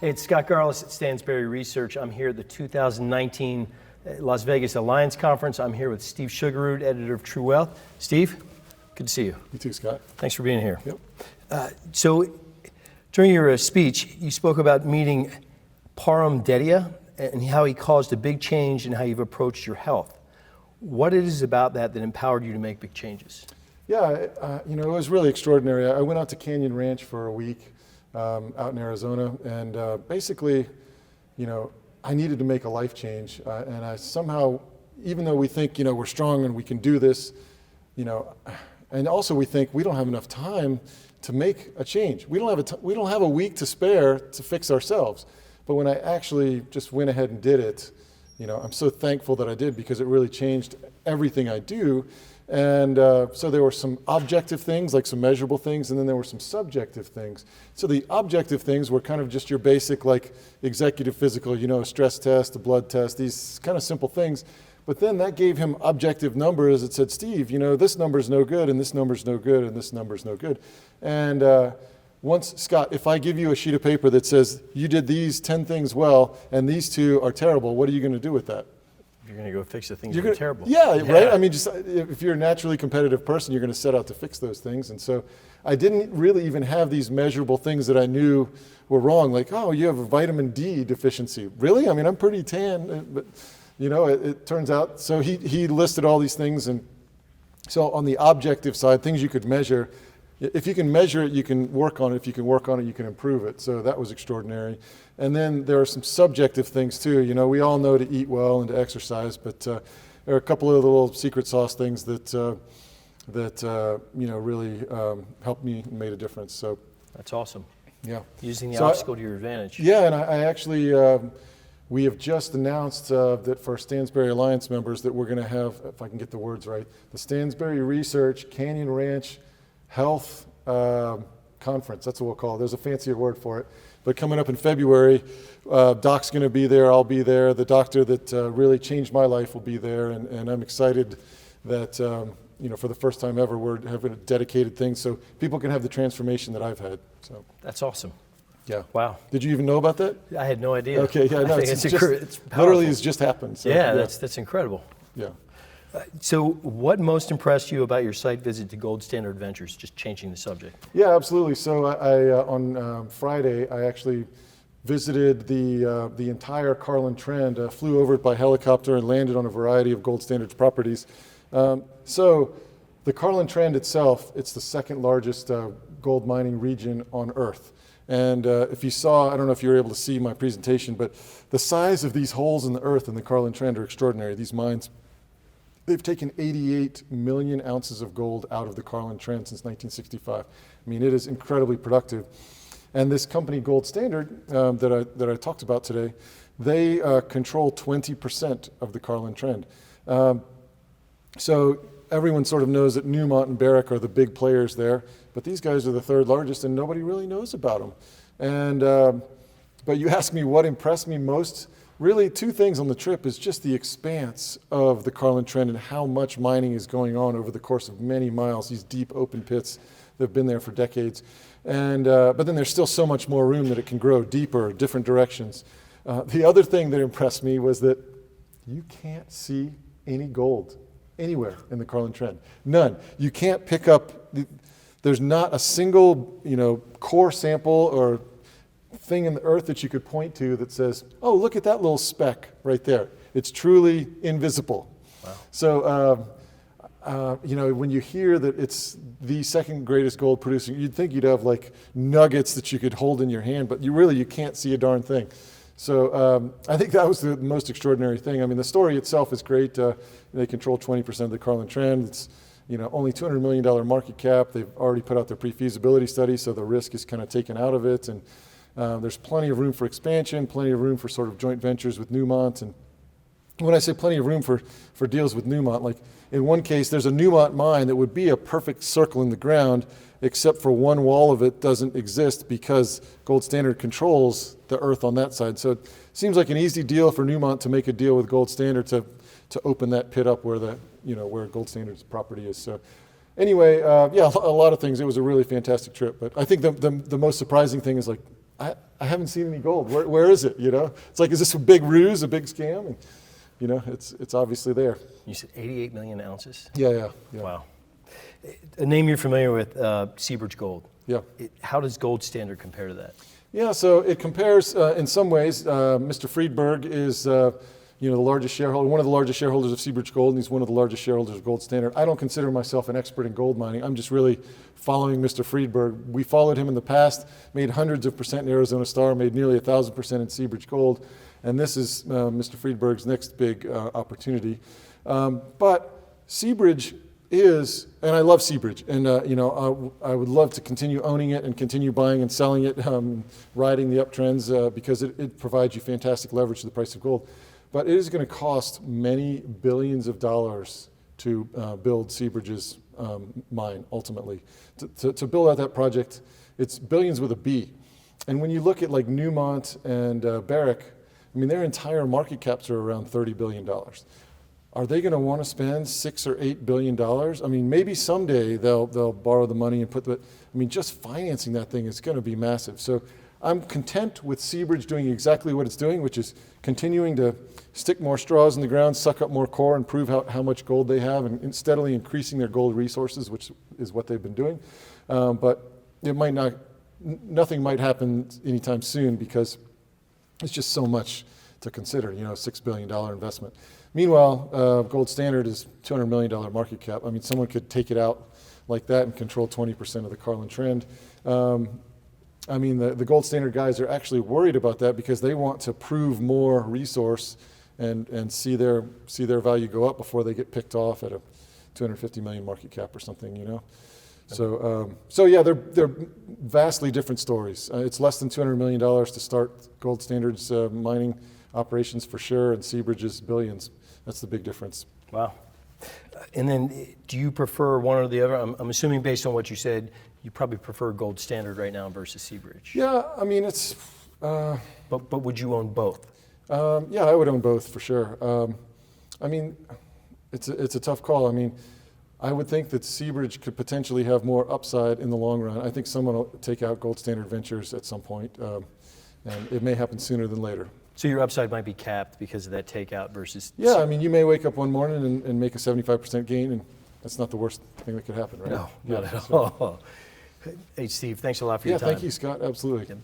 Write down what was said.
Hey, it's Scott Garlis at Stansberry Research. I'm here at the 2019 Las Vegas Alliance Conference. I'm here with Steve Sjuggerud, editor of True Wealth. Steve, good to see you. You too, Scott. Thanks for being here. Yep. So during your speech, you spoke about meeting Param Dedhia and how he caused a big change in how you've approached your health. What it is about that empowered you to make big changes? Yeah, it was really extraordinary. I went out to Canyon Ranch for a week out in Arizona, and basically, I needed to make a life change. And I somehow, even though we think, we're strong and we can do this, and also we think we don't have enough time to make a change. We don't have a week to spare to fix ourselves. But when I actually just went ahead and did it, I'm so thankful that I did, because it really changed everything I do. And so there were some objective things, like some measurable things, and then there were some subjective things. So the objective things were kind of just your basic, like executive physical, a stress test, a blood test, these kind of simple things. But then that gave him objective numbers. It said, Steve, this number's no good, and this number's no good, and this number's no good. And Scott, if I give you a sheet of paper that says you did these 10 things well, and these 2 are terrible, what are you going to do with that? You're going to go fix the things that are terrible. Yeah, right? I mean, just if you're a naturally competitive person, you're going to set out to fix those things. And so I didn't really even have these measurable things that I knew were wrong, like, oh, you have a vitamin D deficiency. Really? I mean, I'm pretty tan, but, it turns out. So he listed all these things. And so on the objective side, things you could measure, if you can measure it, you can work on it. If you can work on it, you can improve it. So that was extraordinary. And then there are some subjective things too. We all know to eat well and to exercise, but there are a couple of little secret sauce things that really helped me and made a difference. So that's awesome. Yeah. Using the obstacle to your advantage. Yeah, and I actually, we have just announced that for Stansberry Alliance members that we're going to have, if I can get the words right, the Stansberry Research Canyon Ranch Health Conference. That's what we'll call it. There's a fancier word for it. But coming up in February, Doc's going to be there, I'll be there. The doctor that really changed my life will be there. And I'm excited that, for the first time ever, we're having a dedicated thing so people can have the transformation that I've had. So that's awesome. Yeah. Wow. Did you even know about that? I had no idea. Okay. Yeah. No, it's literally has just happened. So, yeah, that's incredible. Yeah. So what most impressed you about your site visit to Gold Standard Ventures, just changing the subject? Yeah, absolutely. So I on Friday, I actually visited the entire Carlin Trend, flew over it by helicopter and landed on a variety of Gold Standard's properties. So the Carlin Trend itself, it's the second largest gold mining region on Earth. And if you saw, I don't know if you were able to see my presentation, but the size of these holes in the earth in the Carlin Trend are extraordinary. These mines, they've taken 88 million ounces of gold out of the Carlin Trend since 1965. I mean, it is incredibly productive. And this company, Gold Standard, that I talked about today, they control 20% of the Carlin Trend. So everyone sort of knows that Newmont and Barrick are the big players there, but these guys are the third largest, and nobody really knows about them. And but you ask me what impressed me most. Really, 2 things on the trip is just the expanse of the Carlin Trend and how much mining is going on over the course of many miles, these deep open pits that have been there for decades. And but then there's still so much more room that it can grow deeper, different directions. The other thing that impressed me was that you can't see any gold anywhere in the Carlin Trend. None. You can't pick up, there's not a single, core sample or thing in the earth that you could point to that says, oh, look at that little speck right there. It's truly invisible. Wow. So, when you hear that it's the second greatest gold producing, you'd think you'd have like nuggets that you could hold in your hand, but you can't see a darn thing. So I think that was the most extraordinary thing. I mean, the story itself is great. They control 20% of the Carlin Trend. It's only $200 million market cap. They've already put out their pre-feasibility study, so the risk is kind of taken out of it. And there's plenty of room for expansion, plenty of room for sort of joint ventures with Newmont. And when I say plenty of room for deals with Newmont, like in one case, there's a Newmont mine that would be a perfect circle in the ground, except for one wall of it doesn't exist because Gold Standard controls the earth on that side. So it seems like an easy deal for Newmont to make a deal with Gold Standard to open that pit up where where Gold Standard's property is. So anyway, a lot of things. It was a really fantastic trip. But I think the most surprising thing is like I haven't seen any gold. Where is it? You know, it's like, is this a big ruse, a big scam? And, you know, it's obviously there. You said 88 million ounces? Yeah. Wow. A name you're familiar with, Seabridge Gold. Yeah. How does Gold Standard compare to that? Yeah, so it compares in some ways. Mr. Friedberg is the largest shareholder, one of the largest shareholders of Seabridge Gold, and he's one of the largest shareholders of Gold Standard. I don't consider myself an expert in gold mining. I'm just really following Mr. Friedberg. We followed him in the past, made hundreds of percent in Arizona Star, made nearly 1,000% in Seabridge Gold, and this is Mr. Friedberg's next big opportunity. But Seabridge is, and I love Seabridge, and I would love to continue owning it and continue buying and selling it, riding the uptrends because it provides you fantastic leverage to the price of gold. But it is going to cost many billions of dollars to build Seabridge's mine ultimately. To build out that project, it's billions with a B. And when you look at like Newmont and Barrick, I mean, their entire market caps are around $30 billion. Are they going to want to spend $6 or $8 billion? I mean, maybe someday they'll borrow the money and put the, I mean, just financing that thing is going to be massive. So I'm content with Seabridge doing exactly what it's doing, which is continuing to stick more straws in the ground, suck up more core, and prove how much gold they have, and steadily increasing their gold resources, which is what they've been doing. But it might not, nothing might happen anytime soon because it's just so much to consider, you know, a $6 billion investment. Meanwhile, Gold Standard is $200 million market cap. I mean, someone could take it out like that and control 20% of the Carlin trend. I mean, the Gold Standard guys are actually worried about that because they want to prove more resource and see their value go up before they get picked off at a 250 million market cap or something, you know. So yeah, they're vastly different stories. It's less than $200 million to start Gold Standard's mining operations for sure, and Seabridge's billions. That's the big difference. Wow. And then, do you prefer one or the other? I'm assuming based on what you said, you probably prefer Gold Standard right now versus Seabridge. Yeah, I mean it's. But would you own both? Yeah, I would own both for sure. I mean, it's a tough call. I mean, I would think that Seabridge could potentially have more upside in the long run. I think someone will take out Gold Standard Ventures at some point, and it may happen sooner than later. So your upside might be capped because of that takeout versus... Yeah, I mean, you may wake up one morning and make a 75% gain, and that's not the worst thing that could happen, right? No, not at all. Hey, Steve, thanks a lot for your time. Yeah, thank you, Scott. Absolutely.